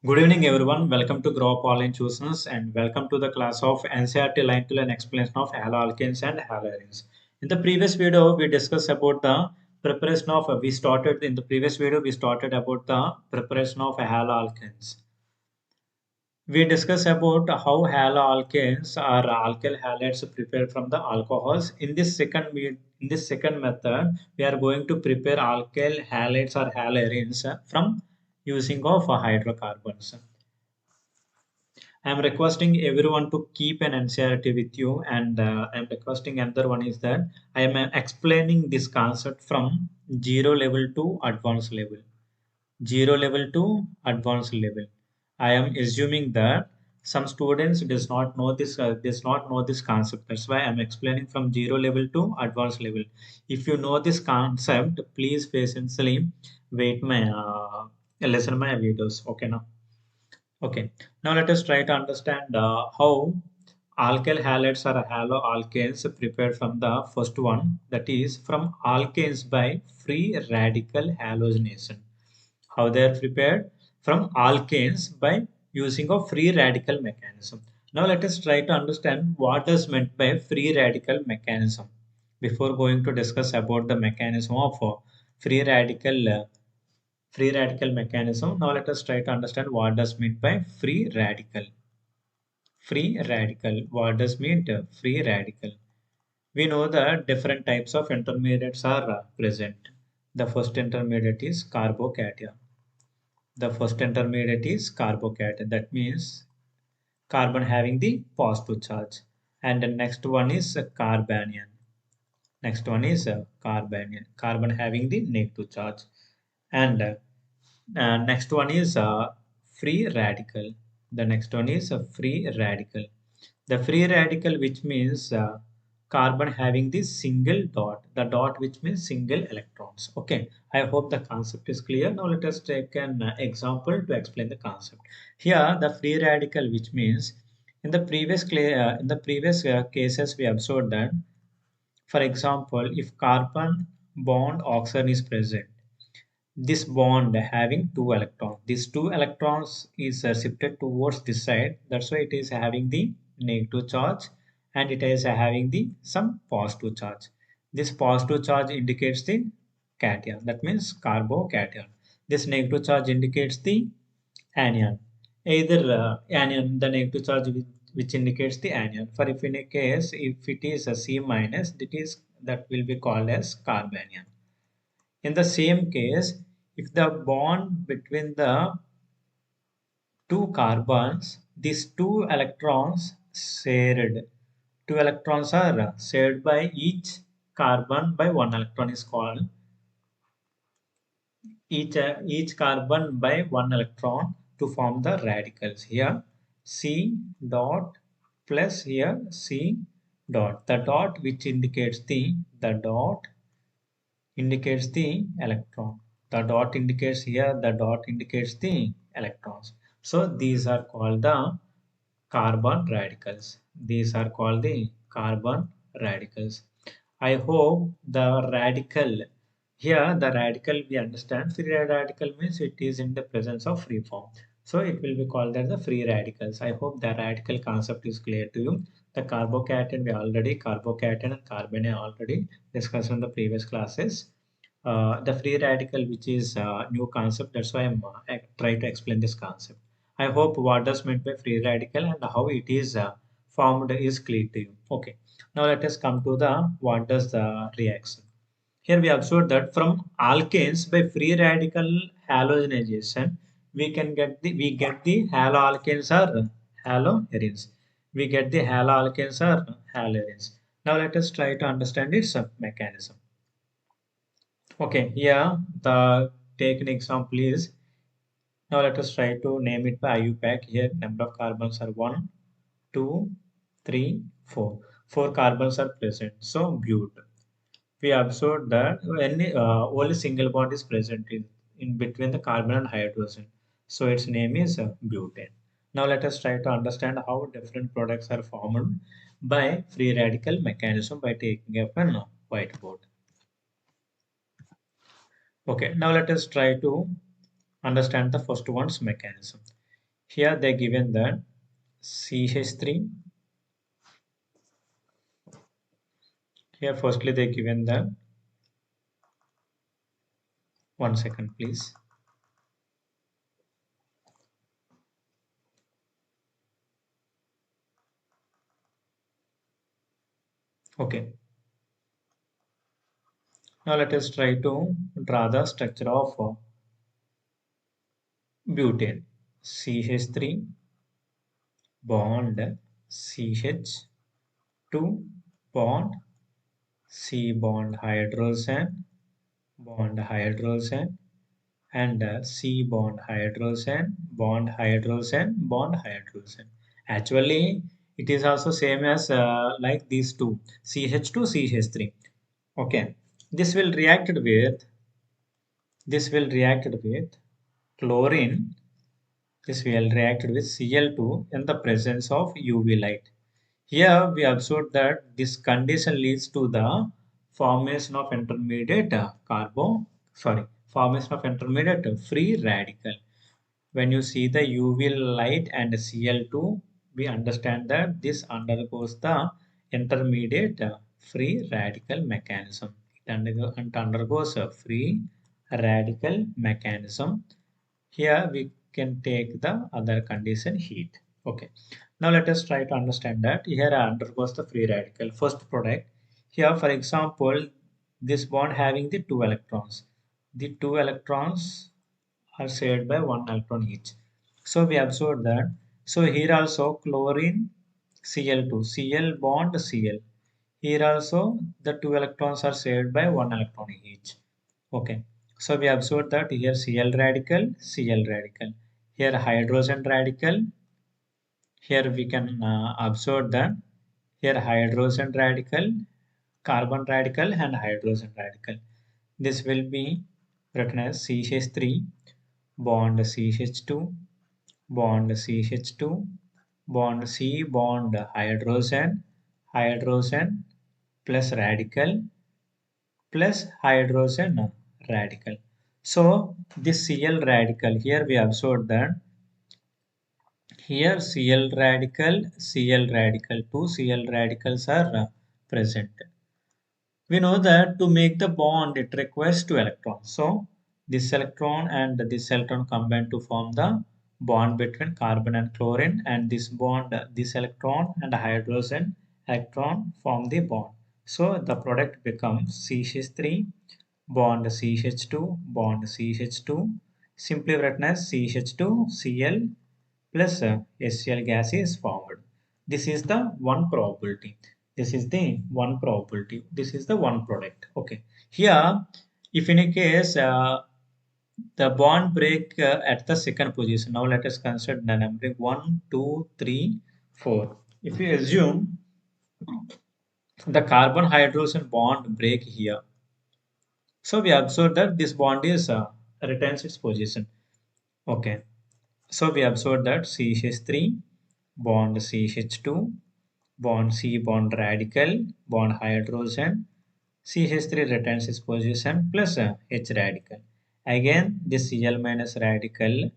Good evening, everyone. Welcome to Grow Up Online Tuitions and welcome to the class of Ncert line to line explanation of haloalkanes and haloarenes. In the previous video, we discussed about the preparation of. We started in the previous video. We started about the preparation of haloalkanes. We discussed about how haloalkanes are alkyl halides prepared from the alcohols. In this second method, we are going to prepare alkyl halides or haloarenes from using of hydrocarbons. I'm requesting everyone to keep an NCRT with you, and I'm requesting another one is that I am explaining this concept from zero level to advanced level. Zero level to advanced level. I am assuming that some students does not know this concept. That's why I'm explaining from zero level to advanced level. If you know this concept, please patiently wait my listen my videos. Okay now. Okay, now let us try to understand how alkyl halides or haloalkanes prepared from the first one, that is from alkanes by free radical halogenation. How they are prepared from alkanes by using a free radical mechanism. Now let us try to understand what is meant by free radical mechanism before going to discuss about the mechanism of free radical uh, free radical mechanism. Now let us try to understand what does mean by free radical. Free radical. What does mean free radical? We know that different types of intermediates are present. The first intermediate is carbocation. The first intermediate is carbocation. That means carbon having the positive charge. And the next one is carbanion. Next one is carbanion. Carbon having the negative charge. And next one is free radical. The next one is a free radical. The free radical, which means carbon having this single dot, the dot which means single electrons. Okay, I hope the concept is clear. Now let us take an example to explain the concept. Here, the free radical, which means in the previous cases, we observed that, for example, if carbon bond oxygen is present, this bond having two electrons, these two electrons is shifted towards this side, that's why it is having the negative charge, and it is having the some positive charge. This positive charge indicates the cation, that means carbocation. This negative charge indicates the anion, either anion, the negative charge which indicates the anion. For if in a case if it is a C minus, that will be called as carbanion. In the same case, if the bond between the two carbons, these two electrons are shared by each carbon by one electron is called each carbon by one electron to form the radicals. Here C dot plus here C dot. The dot which indicates the dot indicates the electron. The dot indicates here, the dot indicates the electrons. So these are called the carbon radicals. These are called the carbon radicals. I hope the radical, here the radical we understand, free radical means it is in the presence of free form. So it will be called as the free radicals. I hope the radical concept is clear to you. The carbocation and carbon I already discussed in the previous classes. The free radical, which is a new concept, that's why I try to explain this concept. I hope what does meant by free radical and how it is formed is clear to you. Okay, now let us come to the what does the reaction. Here we observe that from alkanes by free radical halogenization, we get the haloalkanes or haloarenes. We get the haloalkanes or haloarenes. Now let us try to understand its mechanism. Okay, here the take an example is, now let us try to name it by IUPAC. Here number of carbons are 1, 2, 3, 4. 4 carbons are present. So bute. We observed that only single bond is present in between the carbon and hydrogen. So its name is butane. Now let us try to understand how different products are formed by free radical mechanism by taking up a whiteboard. Okay, now let us try to understand the first one's mechanism. Here they given that CH3. Here firstly they given that, one second please. Okay. Now let us try to draw the structure of butane. CH3 bond CH2 bond C bond hydrogen and C bond hydrogen. Actually, it is also same as like these two, CH2 CH3. Okay, this will react with chlorine. This will react with Cl2 in the presence of UV light. Here we observe that this condition leads to the formation of formation of intermediate free radical. When you see the UV light and Cl2, we understand that this undergoes the intermediate free radical mechanism. It undergoes a free radical mechanism. Here we can take the other condition heat. Okay. Now let us try to understand that. Here undergoes the free radical. First product. Here, for example, this bond having the two electrons. The two electrons are shared by one electron each. So we observe that. So here also chlorine Cl2, Cl bond Cl. Here also the two electrons are shared by one electron each. Okay. So we observe that here Cl radical. Here hydrogen radical. Here we can observe that here hydrogen radical, carbon radical and hydrogen radical. This will be written as CH3 bond CH2 bond CH2 bond C bond hydrogen plus radical plus hydrogen radical. So this Cl radical here we observe that here Cl radical, two Cl radicals are present. We know that to make the bond it requires two electrons. So this electron and this electron combine to form the bond between carbon and chlorine, and this bond, this electron and hydrogen electron form the bond. So the product becomes CH3 bond CH2 bond CH2, simply written as CH2 Cl plus HCl gas is formed. This is the one probability. This is the one probability. This is the one product. Okay. Here, if in a case the bond break at the second position. Now let us consider the numbering 1, 2, 3, 4. If you assume the carbon hydrogen bond break here, so we observe that this bond is retains its position. Okay. So we observe that CH3 bond CH2 bond C bond radical bond hydrogen CH3 retains its position plus H radical. Again this Cl minus radical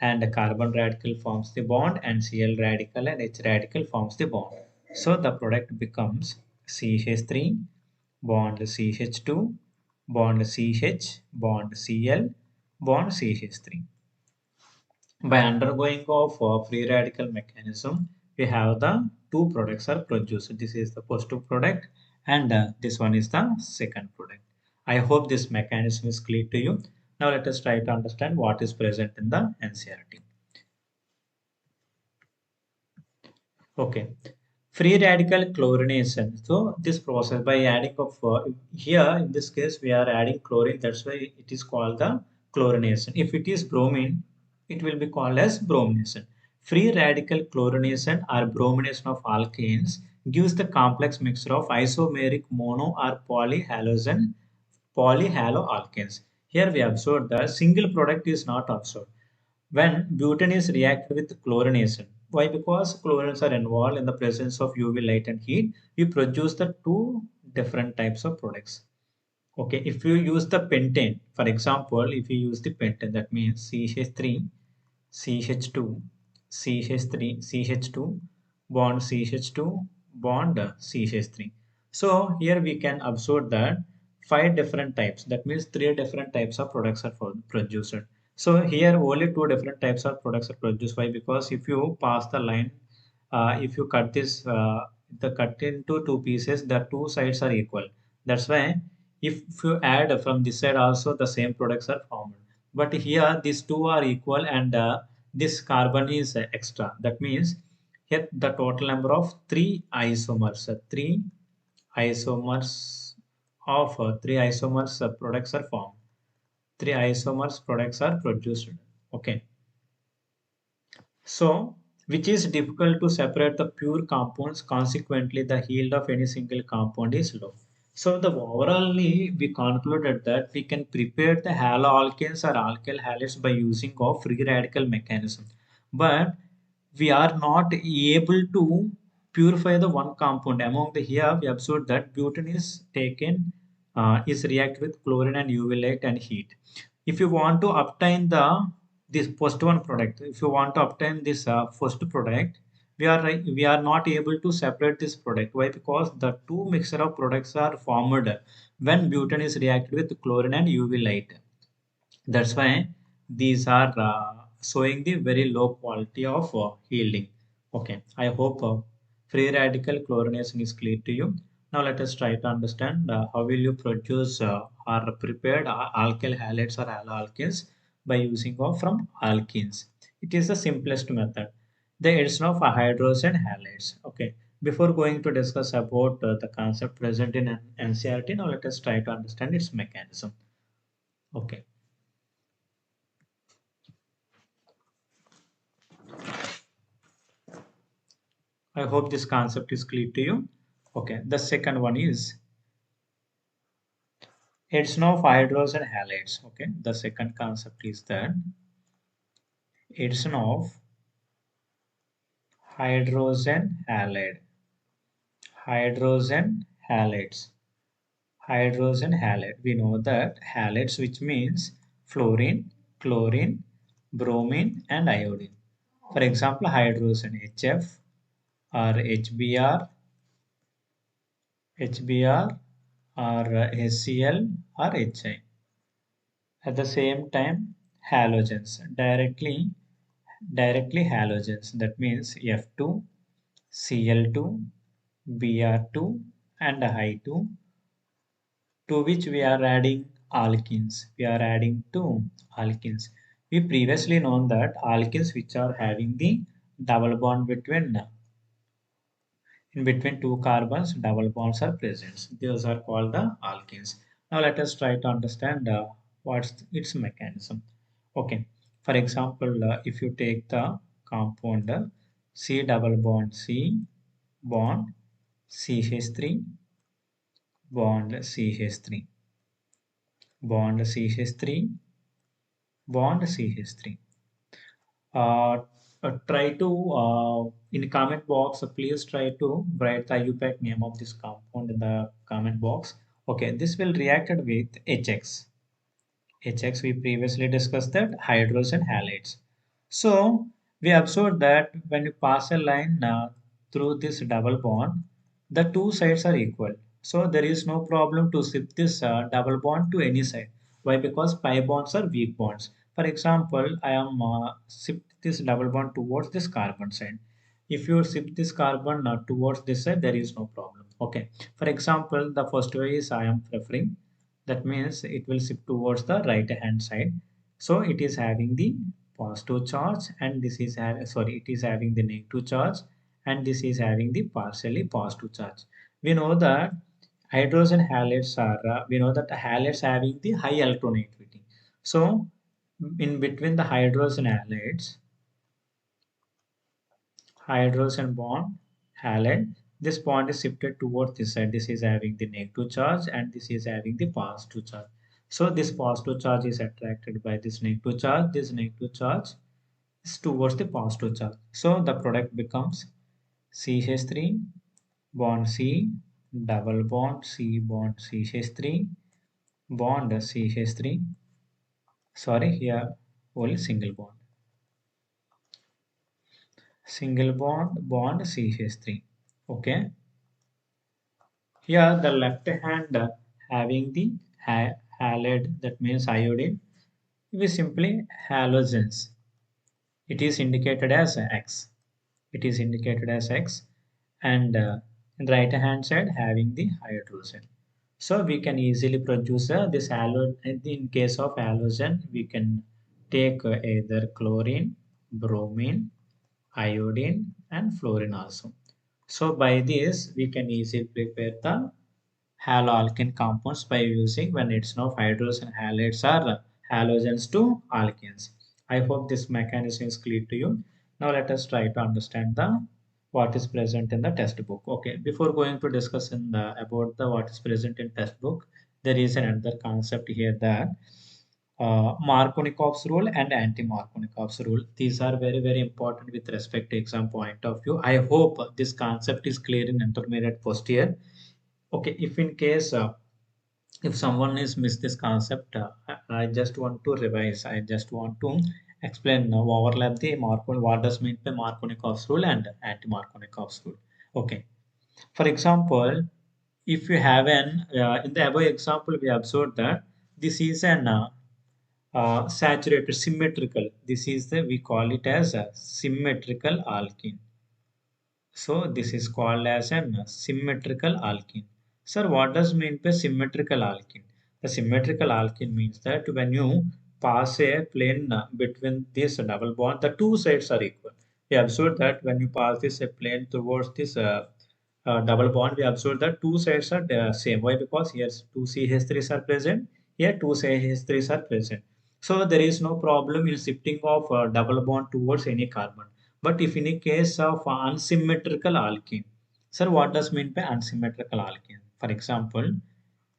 and carbon radical forms the bond, and Cl radical and H radical forms the bond. So the product becomes CH3 bond CH2 bond CH bond Cl bond CH3. By undergoing of free radical mechanism, we have the two products are produced. This is the positive product and this one is the second product. I hope this mechanism is clear to you. Now let us try to understand what is present in the NCRT. Okay. Free radical chlorination. So this process by adding of here in this case we are adding chlorine. That's why it is called the chlorination. If it is bromine, it will be called as bromination. Free radical chlorination or bromination of alkanes gives the complex mixture of isomeric mono or polyhaloalkanes. Here we observe the single product is not observed when butane is reacted with chlorination. Why? Because chlorines are involved in the presence of UV light and heat. We produce the two different types of products. Okay, if you use the pentane, for example, if you use the pentane, that means CH3, CH2, CH3, CH2, bond CH2, bond CH3. So here we can observe that five different types. That means three different types of products are produced. So here only two different types of products are produced. Why? Because if you pass the line, if you cut this, the cut into two pieces, the two sides are equal. That's why if you add from this side also the same products are formed. But here these two are equal and this carbon is extra. That means here the total number of isomers three isomers products are formed. Three isomers products are produced. Okay. So, which is difficult to separate the pure compounds, consequently, the yield of any single compound is low. So, the overallly we concluded that we can prepare the haloalkanes or alkyl halides by using of free radical mechanism. But we are not able to purify the one compound. Among the here, we observed that butane is taken, is react with chlorine and UV light and heat. If you want to obtain the this first one product, if you want to obtain this first product, we are not able to separate this product. Why? Because the two mixture of products are formed when butane is reacted with chlorine and UV light. That's why these are showing the very low quality of yielding. Okay, I hope free radical chlorination is clear to you. Now let us try to understand how will you produce or prepared alkyl halides or haloalkanes by using of from alkenes. It is the simplest method. The addition of hydrogen halides. Okay, before going to discuss about the concept present in NCRT, now let us try to understand its mechanism. Okay. I hope this concept is clear to you. Okay, the second one is addition of hydrogen halides. Okay, the second concept is that addition of hydrogen halide. Hydrogen halides. Hydrogen halide. We know that halides, which means fluorine, chlorine, bromine, and iodine. For example, hydrogen HF or HBr, HBr or HCl or HI. At the same time, halogens directly halogens. That means F2, Cl2, Br2, and I2, to which we are adding alkenes. We are adding two alkenes. We previously known that alkenes which are having the double bond between in between two carbons, double bonds are present. Those are called the alkenes. Now let us try to understand what's its mechanism. Okay. For example, if you take the compound C double bond C bond CH3 bond CH3 bond CH3 bond CH3. Uh, Try to in comment box. Please try to write the IUPAC name of this compound in the comment box. Okay, this will reacted with HX. HX we previously discussed that hydrogen halides. So we observed that when you pass a line through this double bond, the two sides are equal. So there is no problem to shift this double bond to any side. Why? Because pi bonds are weak bonds. For example, I am shift this double bond towards this carbon side. If you shift this carbon towards this side, there is no problem. Okay. For example, the first way is I am preferring, that means it will shift towards the right hand side. So it is having the positive charge and this is it is having the negative charge and this is having the partially positive charge. We know that hydrogen halides are we know that halides having the high electronegativity. So in between the hydrogen bond halide, this bond is shifted towards this side. This is having the negative charge and this is having the positive charge. So this positive charge is attracted by this negative charge. This negative charge is towards the positive charge. So the product becomes CH3 bond C double bond C bond CH3 bond CH3. Sorry, here only single bond. single bond CH3. Okay. Here the left hand having the halide, that means iodine. We simply halogens. It is indicated as X. It is indicated as X, and in the right hand side having the hydrogen. So we can easily produce this halogen. In case of halogen, we can take either chlorine, bromine, iodine, and fluorine also. So by this, we can easily prepare the haloalkane compounds by using when it's no hydrogen halides are halogens to alkenes. I hope this mechanism is clear to you. Now let us try to understand the what is present in the textbook. Okay, before going to discuss about the what is present in textbook, there is another concept here that Markovnikov's rule and anti-Markovnikov's rule. These are very important with respect to exam point of view. I hope this concept is clear in intermediate first year. Okay, if in case if someone is missed this concept, I just want to revise. I just want to explain overlap the Markov. What does mean by Markovnikov's rule and anti-Markovnikov's rule? Okay. For example, if you have an in the above example, we observed that this is an saturated symmetrical. This is the we call it as a symmetrical alkene. So this is called as an symmetrical alkene. Sir, what does mean by symmetrical alkene? The symmetrical alkene means that when you pass a plane between this double bond, the two sides are equal. We observe that when you pass this a plane towards this double bond, we observe that two sides are the same. Why? Because here two CH3s are present, here two CH3s are present. So there is no problem in shifting of double bond towards any carbon. But if in a case of unsymmetrical alkene, sir, what does mean by unsymmetrical alkene? For example,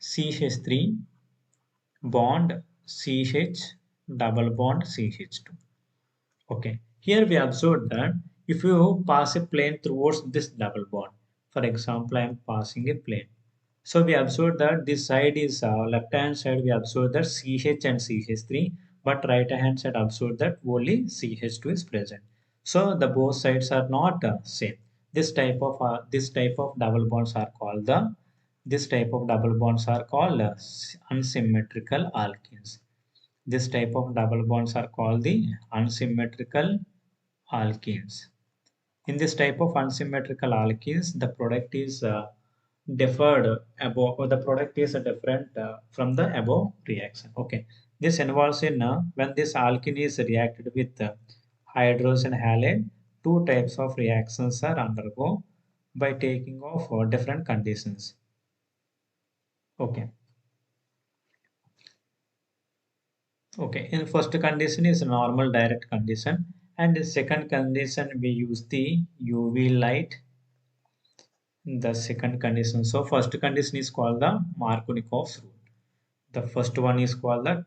CH3 bond CH double bond CH2. Okay, here we observe that if you pass a plane towards this double bond, for example, I am passing a plane. So we observe that this side is left hand side, we observe that CH and CH3, but right hand side observe that only CH2 is present. So the both sides are not same. This type of double bonds are called the this type of double bonds are called unsymmetrical alkenes. This type of double bonds are called the unsymmetrical alkenes. In this type of unsymmetrical alkenes, the product is deferred above, or the product is different from the above reaction. Okay, this involves in when this alkene is reacted with hydrogen halide, two types of reactions are undergo by taking of different conditions. Okay. Okay, in first condition is normal direct condition, and in second condition we use the UV light. The second condition. So first condition is called the Markovnikov's rule. The first one is called the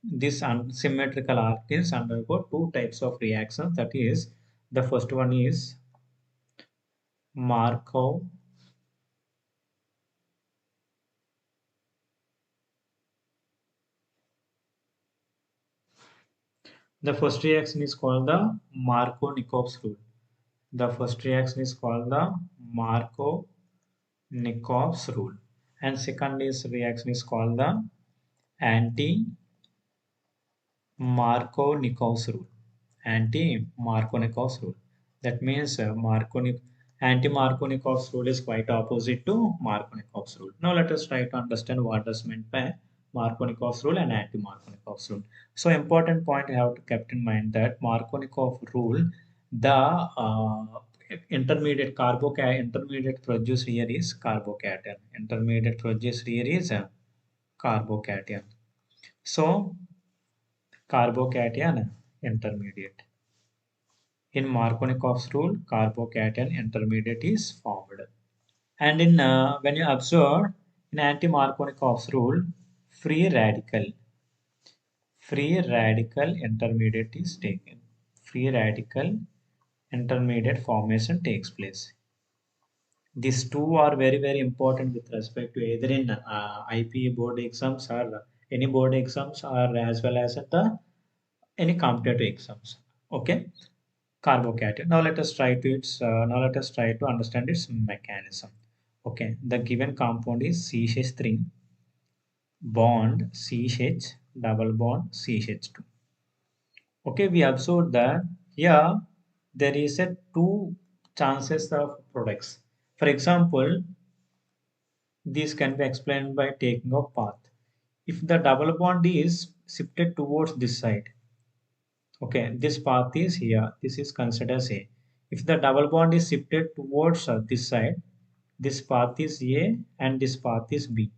this unsymmetrical alkenes undergo two types of reactions. That is, the first one is Markov. The first reaction is called the Markovnikov's rule. The first reaction is called the Markovnikov's rule, and second is reaction is called the anti-Markovnikov's rule. Anti-Markovnikov's rule. That means anti-Markovnikov's rule is quite opposite to Markovnikov's rule. Now let us try to understand what is meant by Markovnikov's rule and anti-Markovnikov's rule. So important point I have to keep in mind that Markovnikov rule, the intermediate produced here is carbocation. Intermediate produced here is a carbocation. So carbocation intermediate. In Markovnikov's rule, carbocation intermediate is formed. And in when you observe in anti-Markovnikov's rule, free radical intermediate is taken. Free radical intermediate formation takes place. These two are very important with respect to either in IP board exams or any board exams, or as well as at the any competitive exams. Okay. carbocation. Now let us try to understand its mechanism. Okay, the given compound is CH3 bond CH double bond CH2. Okay, we observe that here there is a two chances of products. For example, this can be explained by taking a path. If the double bond is shifted towards this side, okay, this path is here. This is considered as A. If the double bond is shifted towards this side, this path is A and this path is B.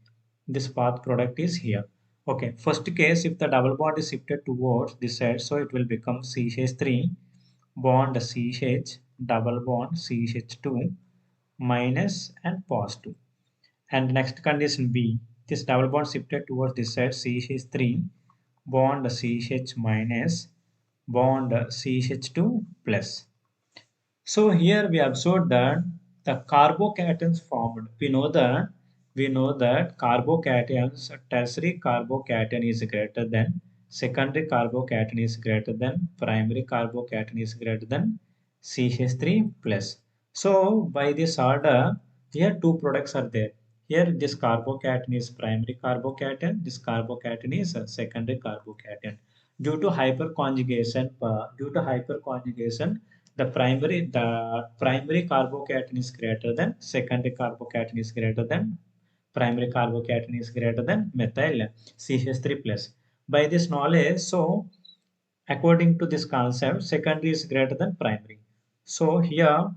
This path product is here. Okay, first case, if the double bond is shifted towards this side, so it will become CH3 bond CH double bond CH2 minus and positive. And next condition B, this double bond shifted towards this side, CH3 bond CH minus bond CH2 plus. So here we observe that the carbocations formed. We know that carbocations, tertiary carbocation is greater than secondary carbocation is greater than primary carbocation is greater than CH3 plus. So by this order, here two products are there. Here this carbocation is primary carbocation, this carbocation is a secondary carbocation. Due to hyperconjugation, the primary carbocation is greater than secondary carbocation is greater than primary carbocation is greater than methyl CH3 plus. By this knowledge, so according to this concept, secondary is greater than primary. So here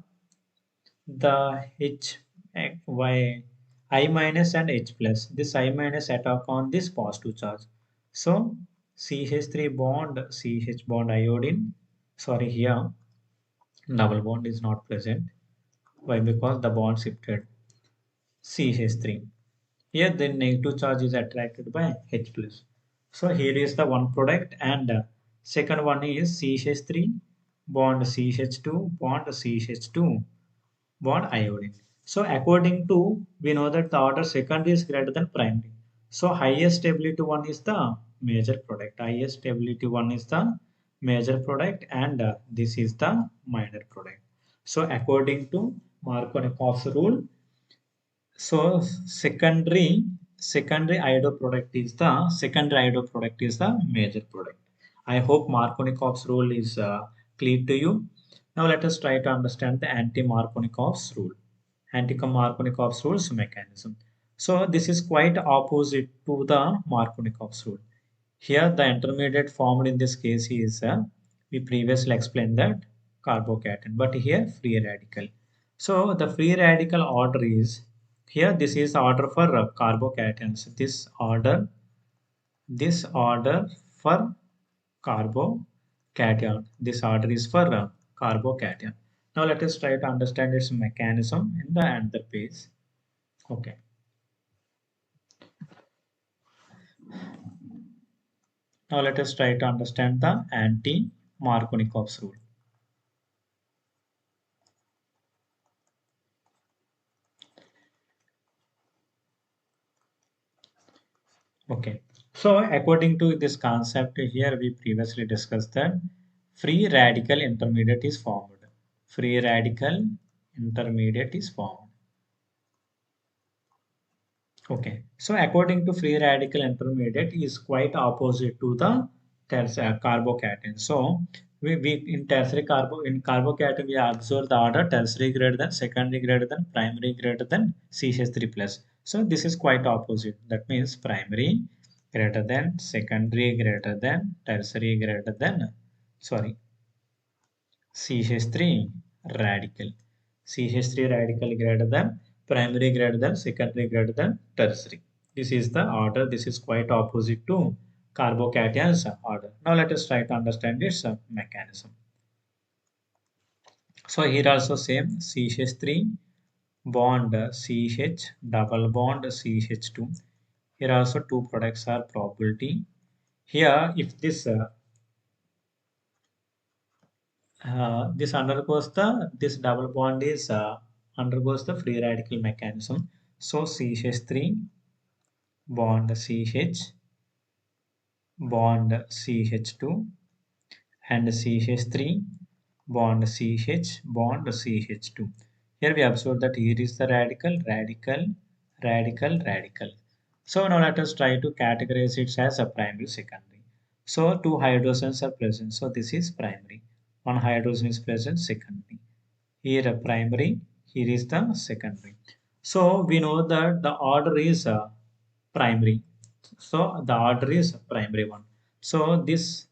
the H Y I minus and H plus. This I minus attack on this positive charge. So CH3 bond CH bond iodine. Sorry, here double bond is not present. Why? Because the bond shifted CH3. Here the negative charge is attracted by H plus. So here is the one product and second one is CH3 bond CH2 bond CH2 bond iodine. So according to, we know that the order secondary is greater than primary. So highest stability one is the major product. Highest stability one is the major product and this is the minor product. So according to Markovnikov's rule, so secondary iodo product is the major product. I hope Markovnikov's rule is clear to you. Now let us try to understand the anti-Markovnikov's rule. Anti-Markovnikov's rules mechanism. So this is quite opposite to the Markovnikov's rule. Here the intermediate formed in this case is we previously explained that carbocation, but here free radical. So the free radical order is here. This is order for carbocations. This order for carbocation. This order is for carbocation. Now let us try to understand its mechanism in the another page. Okay. Now let us try to understand the anti-Markovnikov's rule. Okay. So according to this concept here, we previously discussed that free radical intermediate is formed. Free radical intermediate is formed. Okay. So according to free radical intermediate is quite opposite to the carbocation. So we in tertiary carbocation we observe the order tertiary greater than secondary greater than primary greater than CH3 plus. So this is quite opposite. That means primary greater than secondary greater than tertiary greater than, sorry, CH3 radical. CH3 radical greater than primary greater than secondary greater than tertiary. This is the order. This is quite opposite to carbocation's order. Now let us try to understand its mechanism. So here also same CH3 bond CH double bond CH2. Here also two products are probability. Here if this double bond is undergoes the free radical mechanism. So CH3 bond CH bond CH2 and CH3 bond CH, bond CH2. Here we observe that here is the radical, radical, radical, radical. So now let us try to categorize it as a primary, secondary. So two hydrogens are present. So this is primary. One hydrogen is present, secondary. Here a primary, here is the secondary. So we know that the order is primary. So the order is primary one. So this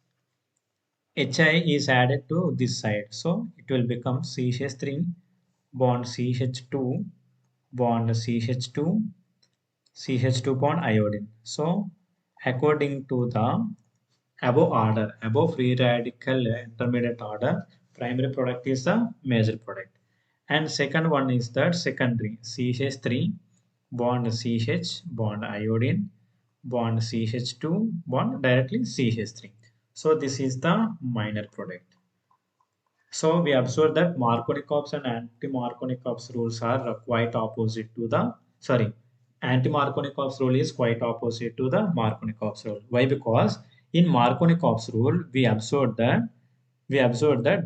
HI is added to this side. So it will become CH3 bond CH2 bond CH2 CH2 bond iodine. So according to the above order, above free radical intermediate order, primary product is the major product. And second one is that secondary CH3 bond CH bond iodine bond CH2 bond directly CH3. So this is the minor product. So we observe that Markovnikov's and anti-Markovnikov's rules are quite opposite to the anti-Markovnikov's rule is quite opposite to the Markovnikov's rule. Why? Because in Markovnikov's rule we observed that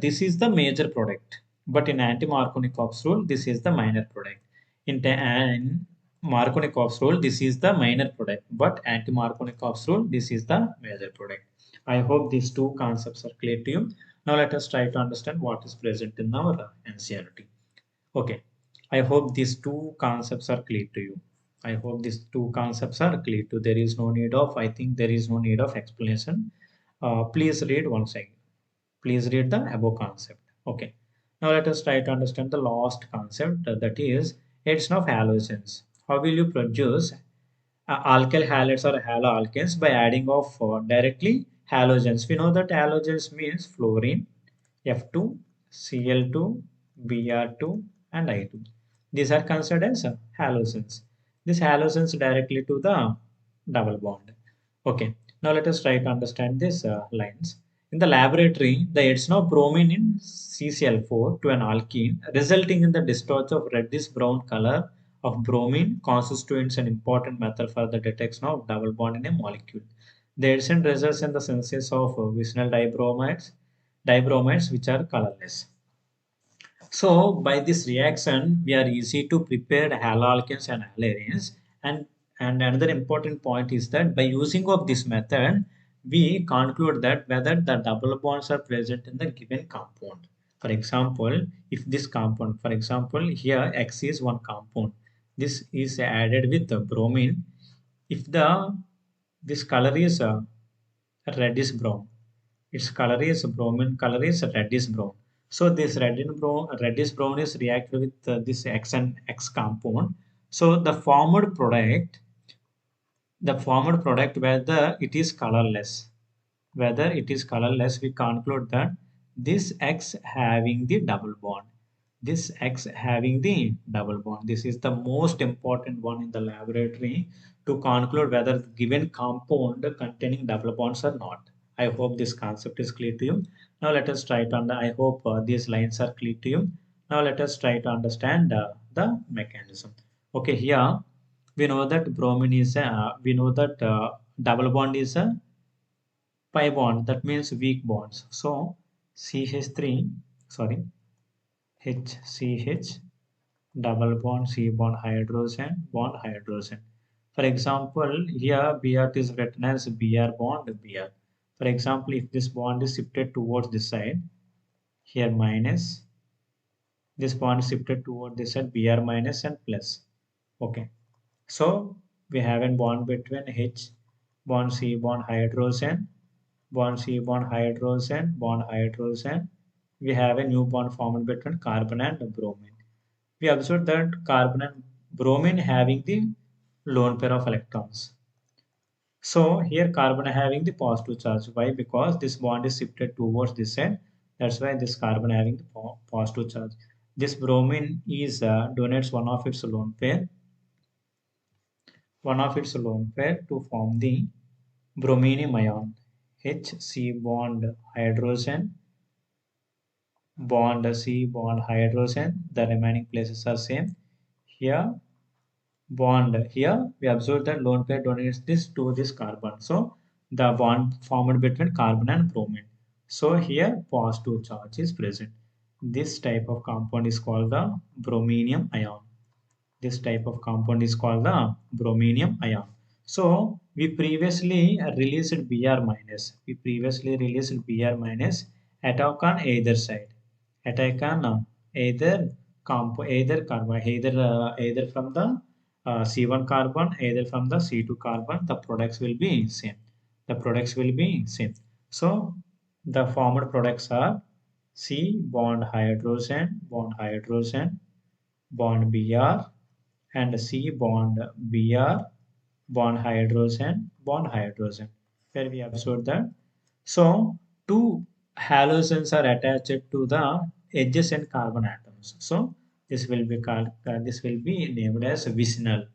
this is the major product, but in anti-Markovnikov's rule this is the minor product. In Markovnikov's rule this is the minor product, but anti-Markovnikov's rule this is the major product. I hope these two concepts are clear to you. Now let us try to understand what is present in our NCERT. Okay, I hope these two concepts are clear to you. I hope these two concepts are clear to you. There is no need of, I think there is no need of explanation. Please read once again. Please read the above concept. Okay. Now let us try to understand the last concept that is addition of halogens. How will you produce alkyl halides or haloalkanes by adding of directly halogens? We know that halogens means fluorine, F2, Cl2, Br2, and I2. These are considered as halogens. These halogens directly to the double bond. Okay, now let us try to understand these lines. In the laboratory, the addition of bromine in CCl4 to an alkene, resulting in the discharge of reddish brown color of bromine, constitutes an important method for the detection of double bond in a molecule. The addition results in the synthesis of vinyl dibromides which are colorless. So by this reaction, we are easy to prepare haloalkanes and haloarenes. And, and another important point is that by using of this method, we conclude that whether the double bonds are present in the given compound. For example, if this compound, for example, here X is one compound, this is added with the bromine. If the this color is reddish brown, its color is bromine color is reddish brown. So this reddish brown is reacted with this X and X compound. So the formed product whether it is colorless, we conclude that this X having the double bond. This X having the double bond. This is the most important one in the laboratory to conclude whether given compound containing double bonds or not. I hope this concept is clear to you. Now let us try to I hope these lines are clear to you. Now let us try to understand the mechanism. Okay, here we know that bromine is we know that double bond is a pi bond, that means weak bonds. So CH3, sorry, HCH double bond C bond hydrogen bond hydrogen. For example, here Br is written as Br bond Br. For example, if this bond is shifted towards this side, here minus, this bond is shifted toward this side, Br minus and plus. Okay. So we have a bond between H bond C bond hydrogen bond C bond hydrogen bond hydrogen. We have a new bond formed between carbon and bromine. We observe that carbon and bromine having the lone pair of electrons. So here carbon having the positive charge. Why? Because this bond is shifted towards this side. That's why this carbon having the positive charge. This bromine is donates one of its lone pair to form the brominium ion. HC bond hydrogen bond C bond hydrogen. The remaining places are same. Here bond, here we observe that lone pair donates this to this carbon. So the bond formed between carbon and bromine. So here positive charge is present. This type of compound is called the brominium ion. This type of compound is called the brominium ion. So we previously released Br minus. We previously released Br minus attack on either side. Attack on either carbon, either from the C1 carbon, either from the C2 carbon. The products will be same. The products will be same. So the formed products are C bond hydrogen, bond Br, and C bond hydrogen. Here we observe that. So two halogens are attached to the adjacent carbon atoms. So this will be named as vicinal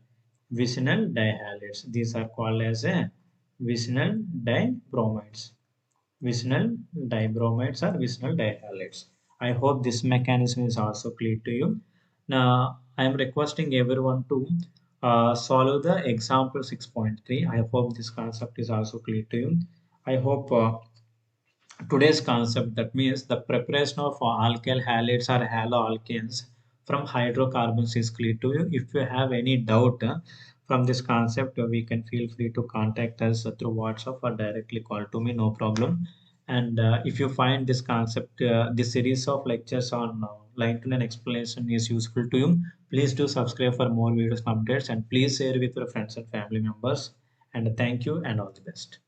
dihalides. These are called as a vicinal dibromides. Vicinal dibromides or vicinal dihalides. I hope this mechanism is also clear to you. Now, I am requesting everyone to solve the example 6.3. I hope this concept is also clear to you. I hope today's concept, that means the preparation of alkyl halides or haloalkanes from hydrocarbons, is clear to you. If you have any doubt from this concept, we can feel free to contact us through WhatsApp or directly call to me, no problem. And if you find this concept, this series of lectures on line to line explanation is useful to you, please do subscribe for more videos and updates, and please share with your friends and family members. And thank you and all the best.